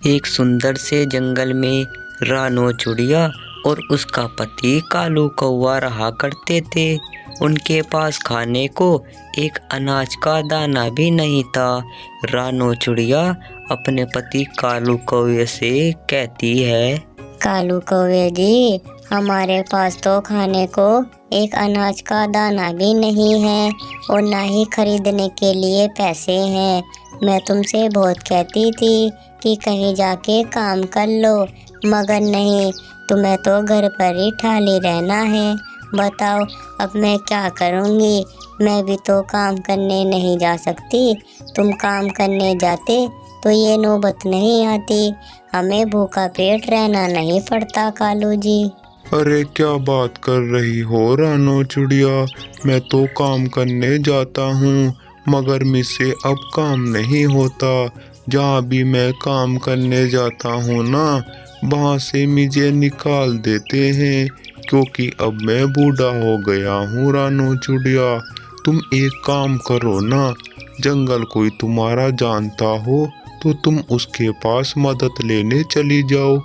एक सुंदर से जंगल में रानो चिड़िया और उसका पति कालू कौवा रहा करते थे। उनके पास खाने को एक अनाज का दाना भी नहीं था। रानो चिड़िया अपने पति कालू कौवे से कहती है, कालू कौवे जी, हमारे पास तो खाने को एक अनाज का दाना भी नहीं है और ना ही खरीदने के लिए पैसे हैं। मैं तुमसे बहुत कहती थी कि कहीं जाके काम कर लो, मगर नहीं, तुम्हें तो घर पर ही ठाली रहना है। बताओ अब मैं क्या करूँगी? मैं भी तो काम करने नहीं जा सकती। तुम काम करने जाते तो ये नौबत नहीं आती, हमें भूखा पेट रहना नहीं पड़ता कालू जी। अरे क्या बात कर रही हो रानो चिड़िया, मैं तो काम करने जाता हूँ मगर मुझसे अब काम नहीं होता। जहाँ भी मैं काम करने जाता हूँ ना, वहाँ से मुझे निकाल देते हैं क्योंकि अब मैं बूढ़ा हो गया हूँ। रानो चिड़िया, तुम एक काम करो ना, जंगल कोई तुम्हारा जानता हो तो तुम उसके पास मदद लेने चली जाओ।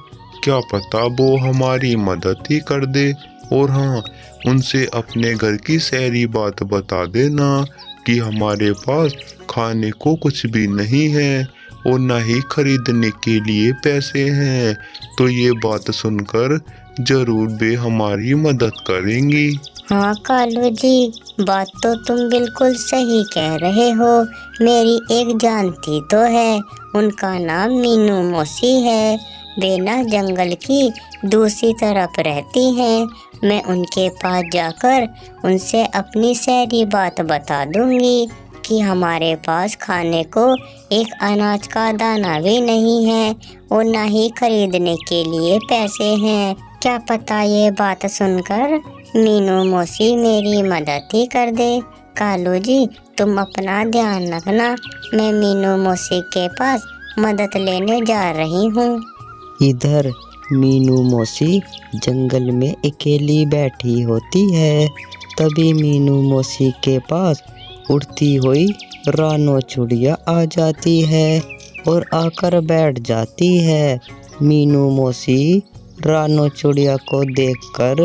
क्या पता वो हमारी मदद ही कर दे। और हाँ, उनसे अपने घर की सारी बात बता देना कि हमारे पास खाने को कुछ भी नहीं है और ना ही खरीदने के लिए पैसे हैं। तो ये बात सुनकर जरूर वे हमारी मदद करेंगी। हाँ कालू जी, बात तो तुम बिल्कुल सही कह रहे हो। मेरी एक जानती तो है, उनका नाम मीनू मौसी है। वे ना जंगल की दूसरी तरफ रहती हैं। मैं उनके पास जाकर उनसे अपनी सारी बात बता दूंगी कि हमारे पास खाने को एक अनाज का दाना भी नहीं है और ना ही खरीदने के लिए पैसे हैं। क्या पता ये बात सुनकर मीनू मौसी मेरी मदद ही कर दे। कालू जी, तुम अपना ध्यान रखना, मैं मीनू मौसी के पास मदद लेने जा रही हूँ। इधर मीनू मौसी जंगल में अकेली बैठी होती है। तभी मीनू मौसी के पास उड़ती हुई रानो चिड़िया आ जाती है और आकर बैठ जाती है। मीनू मौसी रानो चिड़िया को देखकर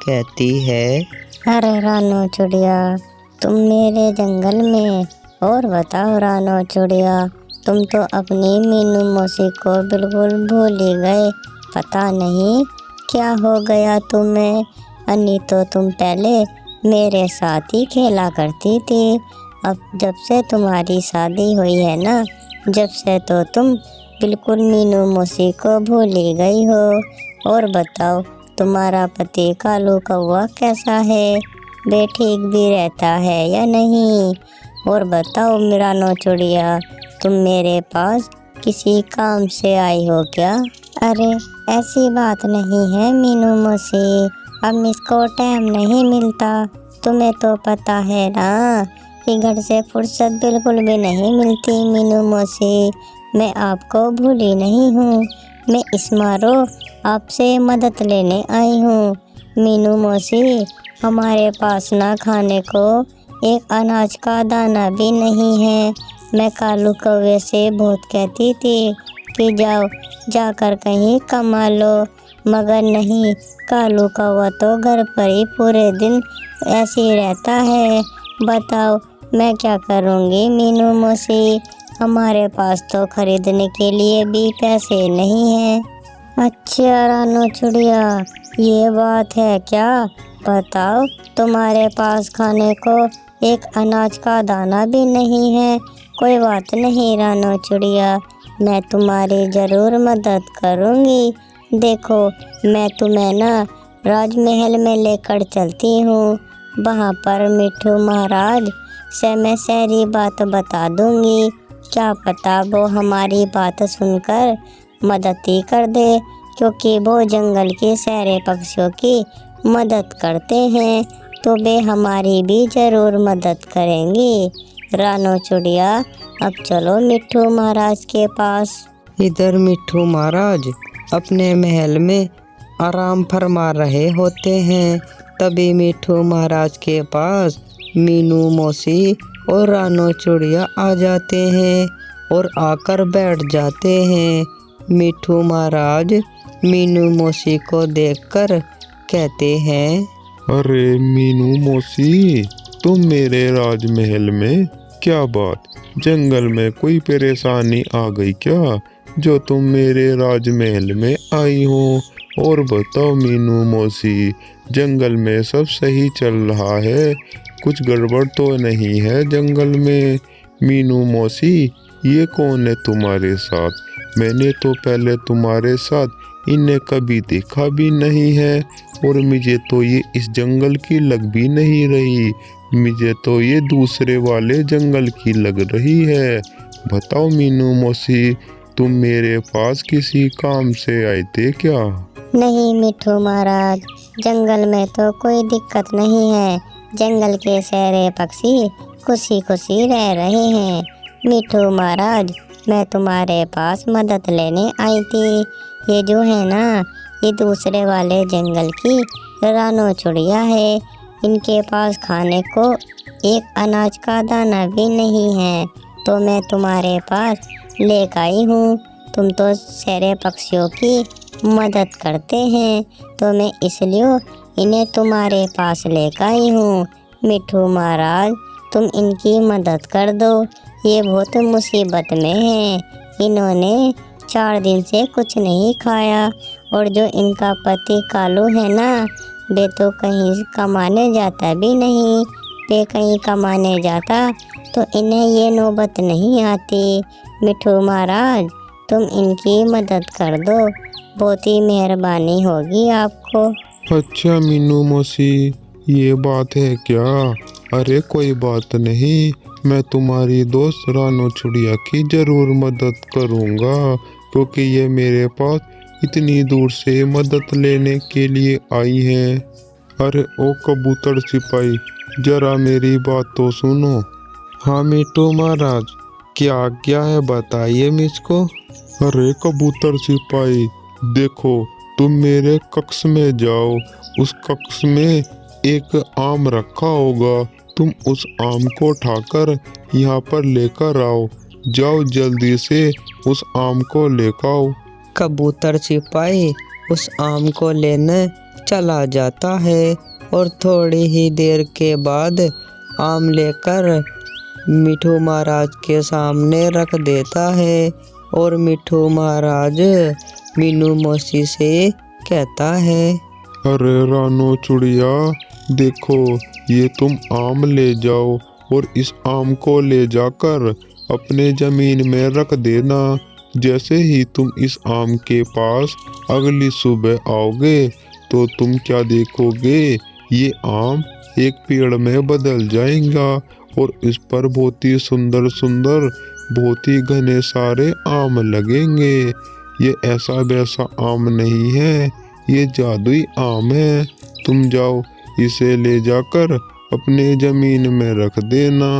कहती है, अरे रानो चिड़िया, तुम मेरे जंगल में। और बताओ रानो चिड़िया, तुम तो अपनी मीनू मौसी को बिल्कुल भूल ही गए। पता नहीं क्या हो गया तुम्हें। अन्नी तो तुम पहले मेरे साथ ही खेला करती थी। अब जब से तुम्हारी शादी हुई है ना, जब से तो तुम बिल्कुल मीनू मौसी को भूल ही गई हो। और बताओ, तुम्हारा पति कालू कौवा कैसा है? वे ठीक भी रहता है या नहीं? और बताओ रानो चिड़िया, तुम मेरे पास किसी काम से आई हो क्या? अरे ऐसी बात नहीं है मीनू मौसी, अब मुझको टाइम नहीं मिलता। तुम्हें तो पता है ना कि घर से फुर्सत बिल्कुल भी नहीं मिलती मीनू मौसी। मैं आपको भूली नहीं हूँ। मैं इस मारो आपसे मदद लेने आई हूँ। मीनू मौसी, हमारे पास ना खाने को एक अनाज का दाना भी नहीं है। मैं कालू कौवे से बहुत कहती थी कि जाओ जाकर कहीं कमा लो, मगर नहीं, कालू कौवा तो घर पर ही पूरे दिन ऐसे ही रहता है। बताओ मैं क्या करूँगी मीनू मौसी? हमारे पास तो खरीदने के लिए भी पैसे नहीं हैं। अच्छा रानो चिड़िया, ये बात है क्या? बताओ, तुम्हारे पास खाने को एक अनाज का दाना भी नहीं है। कोई बात नहीं रानो चिड़िया, मैं तुम्हारी ज़रूर मदद करूँगी। देखो, मैं तुम्हें ना राजमहल में लेकर चलती हूँ। वहाँ पर मिट्ठू महाराज से मैं सारी बात बता दूँगी। क्या पता वो हमारी बात सुनकर मदद ही कर दे, क्योंकि वो जंगल के सारे पक्षियों की मदद करते हैं, तो वे हमारी भी ज़रूर मदद करेंगी। रानो चिड़िया, अब चलो मिट्ठू महाराज के पास। इधर मिट्ठू महाराज अपने महल में आराम फरमा रहे होते हैं। तभी मिट्ठू महाराज के पास मीनू मौसी और रानो चिड़िया आ जाते हैं और आकर बैठ जाते हैं। मिठू महाराज मीनू मौसी को देखकर कहते हैं, अरे मीनू मौसी, तुम मेरे राजमहल में, क्या बात, जंगल में कोई परेशानी आ गई क्या जो तुम मेरे राजमहल में आई हो? और बताओ मीनू मौसी, जंगल में सब सही चल रहा है, कुछ गड़बड़ तो नहीं है जंगल में? मीनू मौसी, ये कौन है तुम्हारे साथ? मैंने तो पहले तुम्हारे साथ इन्हें कभी देखा भी नहीं है और मुझे तो ये इस जंगल की लग भी नहीं रही, मुझे तो ये दूसरे वाले जंगल की लग रही है। बताओ मीनू मौसी, तुम मेरे पास किसी काम से आए थे क्या? नहीं मिठू महाराज, जंगल में तो कोई दिक्कत नहीं है, जंगल के सारे पक्षी खुशी खुशी रह रहे हैं। मिठू महाराज, मैं तुम्हारे पास मदद लेने आई थी। ये जो है ना, ये दूसरे वाले जंगल की रानो चिड़िया है, इनके पास खाने को एक अनाज का दाना भी नहीं है, तो मैं तुम्हारे पास लेकर आई हूँ। तुम तो सारे पक्षियों की मदद करते हैं, तो मैं इसलिए इन्हें तुम्हारे पास लेकर आई हूँ। मिठू महाराज, तुम इनकी मदद कर दो, ये बहुत मुसीबत में हैं। इन्होंने 4 दिन से कुछ नहीं खाया, और जो इनका पति कालू है ना, वे तो कहीं कमाने जाता भी नहीं। वे कहीं कमाने जाता तो इन्हें ये नौबत नहीं आती। मिठू महाराज, तुम इनकी मदद कर दो, बहुत ही मेहरबानी होगी आपको। अच्छा मीनू मौसी, ये बात है क्या? अरे कोई बात नहीं, मैं तुम्हारी दोस्त रानो चिड़िया की जरूर मदद करूँगा, क्योंकि ये मेरे पास इतनी दूर से मदद लेने के लिए आई है। अरे ओ कबूतर सिपाही, जरा मेरी बात तो सुनो। हाँ मिठू महाराज, क्या आज्ञा है, बताइए मुझको। अरे कबूतर सिपाही, देखो, तुम मेरे कक्ष में जाओ, उस कक्ष में एक आम रखा होगा, तुम उस आम को उठाकर यहाँ पर लेकर आओ। जाओ जल्दी से उस आम को लेकर आओ। कबूतर सिपाही उस आम को लेने चला जाता है और थोड़ी ही देर के बाद आम लेकर मिठू महाराज के सामने रख देता है। और मिठू महाराज मीनू मौसी से कहता है, अरे रानो चिड़िया, देखो, ये तुम आम ले जाओ और इस आम को ले जाकर अपने जमीन में रख देना। जैसे ही तुम इस आम के पास अगली सुबह आओगे तो तुम क्या देखोगे, ये आम एक पेड़ में बदल जाएगा और इस पर बहुत ही सुंदर सुंदर, बहुत ही घने सारे आम लगेंगे। ये ऐसा वैसा आम नहीं है, ये जादुई आम है। तुम जाओ, इसे ले जाकर अपने जमीन में रख देना।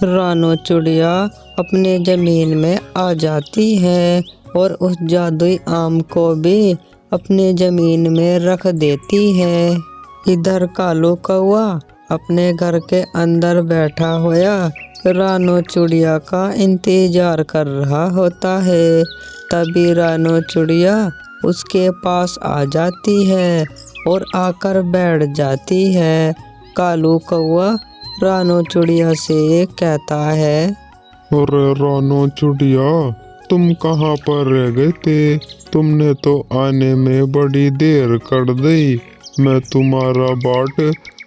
रानो चिड़िया अपने जमीन में आ जाती है और उस जादुई आम को भी अपने जमीन में रख देती है। इधर कालू कौआ अपने घर के अंदर बैठा हुआ रानो चिड़िया का इंतजार कर रहा होता है। तभी रानो चिड़िया उसके पास आ जाती है और आकर बैठ जाती है। कालू कौआ रानो चिड़िया से कहता है, अरे रानो चिड़िया, तुम कहाँ पर रह गए थे? तुमने तो आने में बड़ी देर कर दी। मैं तुम्हारा बाट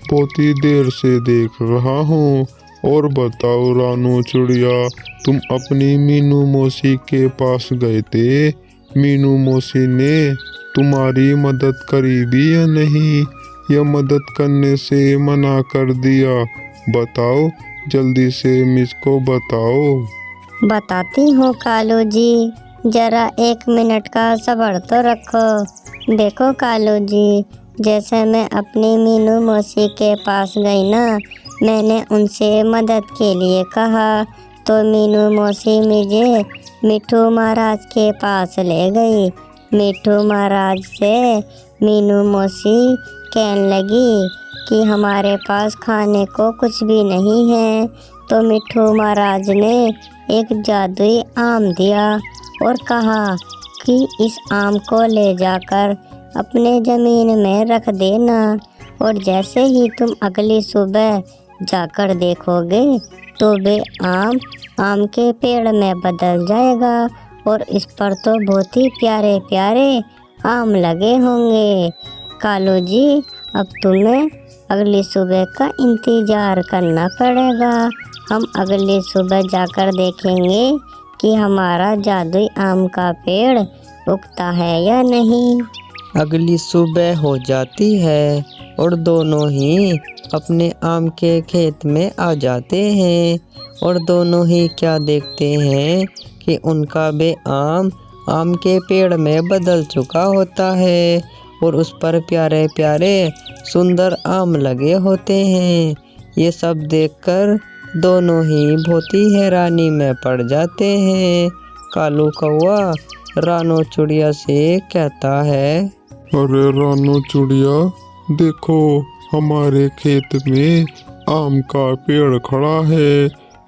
बहुत ही देर से देख रहा हूँ। और बताओ रानो चिड़िया, तुम अपनी मीनू मौसी के पास गए थे, मीनू मौसी ने तुम्हारी मदद करी भी या नहीं, या मदद करने से मना कर दिया? बताओ, जल्दी से मुझको बताओ। बताती हूँ कालू जी, जरा 1 मिनट का सब्र तो रखो। देखो कालू जी, जैसे मैं अपनी मीनू मौसी के पास गई ना, मैंने उनसे मदद के लिए कहा, तो मीनू मौसी मुझे मिठू महाराज के पास ले गई। मिठू महाराज से मीनू मौसी कहने लगी कि हमारे पास खाने को कुछ भी नहीं है। तो मिठू महाराज ने एक जादुई आम दिया और कहा, कि इस आम को ले जाकर अपने ज़मीन में रख देना, और जैसे ही तुम अगली सुबह जाकर देखोगे तो वे आम के पेड़ में बदल जाएगा और इस पर तो बहुत ही प्यारे प्यारे आम लगे होंगे। कालू जी, अब तुम्हें अगली सुबह का इंतज़ार करना पड़ेगा। हम अगली सुबह जाकर देखेंगे कि हमारा जादुई आम का पेड़ उगता है या नहीं। अगली सुबह हो जाती है और दोनों ही अपने आम के खेत में आ जाते हैं और दोनों ही क्या देखते हैं कि उनका बे आम के पेड़ में बदल चुका होता है और उस पर प्यारे प्यारे सुंदर आम लगे होते हैं। ये सब देखकर दोनों ही बहुत ही हैरानी में पड़ जाते हैं। कालू कौवा रानो चिड़िया से कहता है, अरे रानो चिड़िया, देखो हमारे खेत में आम का पेड़ खड़ा है।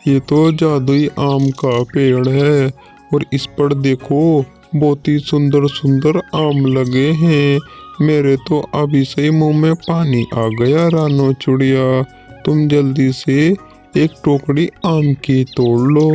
ये तो जादुई आम का पेड़ है और इस पर देखो बहुत ही सुंदर सुंदर आम लगे हैं। मेरे तो अभी से ही मुंह में पानी आ गया। रानो चिड़िया, तुम जल्दी से एक टोकरी आम की तोड़ लो।